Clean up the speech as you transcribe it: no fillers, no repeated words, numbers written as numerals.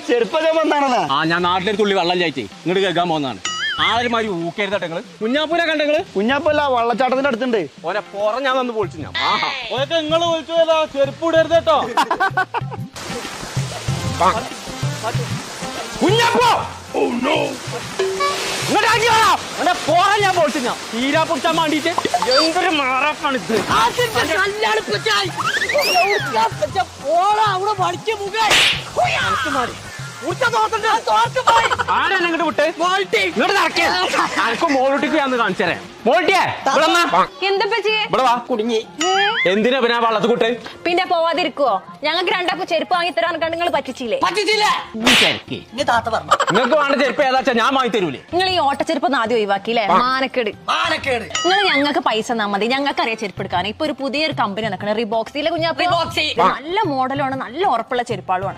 ചെറുപ്പം ആ ഞാൻ നാട്ടിലൊരു തുള്ളി വെള്ളം ചായച്ചേ ഇങ്ങോട്ട് കേൾക്കാൻ പോകുന്നതാണ്. ആരുമാതിരി ഊക്കരുതട്ടെ നിങ്ങള്. കുഞ്ഞാപ്പൂനെ കണ്ടെങ്ങള്? കുഞ്ഞാപ്പല്ല വള്ളച്ചാട്ടത്തിന്റെ അടുത്തുണ്ട്. ഓനെ പുറം ഞാൻ വന്ന് പൊളിച്ചു. ഞാൻ ഓക്കെ നിങ്ങള് വിളിച്ചതല്ല, ചെരുപ്പ് ഇടരുത് കേട്ടോ. കുഞ്ഞാപ്പോ പോറാൻ ഞാൻ പൊളിച്ചു. ഞാൻ തീരാ പൊടിച്ചാൻ വേണ്ടിട്ട് എന്തൊരു മാറാപ്പാണ് ഇത്. എന്തിനാ പിന്നെ വള്ളത്ത് കൂട്ട്? പിന്നെ പോവാതിരിക്കുവോ? ഞങ്ങൾക്ക് രണ്ടാക്കും ചെരുപ്പ് വാങ്ങി തരാൻ നിങ്ങൾ പറ്റിച്ചില്ലേ? നിങ്ങൾക്ക് വേണ്ട ചെരുപ്പ് ഏതാച്ചാ ഞാൻ വാങ്ങി തരൂലേ? നിങ്ങൾ ഈ ഓട്ടച്ചെരുപ്പ് ആദ്യം ഒഴിവാക്കിയില്ലേ? മാനക്കേട്. നിങ്ങൾ ഞങ്ങൾക്ക് പൈസ തന്നാ മതി, ഞങ്ങൾക്ക് അറിയാം ചെരുപ്പ് എടുക്കാൻ. ഇപ്പൊ ഒരു പുതിയൊരു കമ്പനി നടക്കണ റിബോക്സിലെ കുഞ്ഞാപ്പ. നല്ല മോഡലാണ്, നല്ല ഉറപ്പുള്ള ചെരുപ്പാളുമാണ്.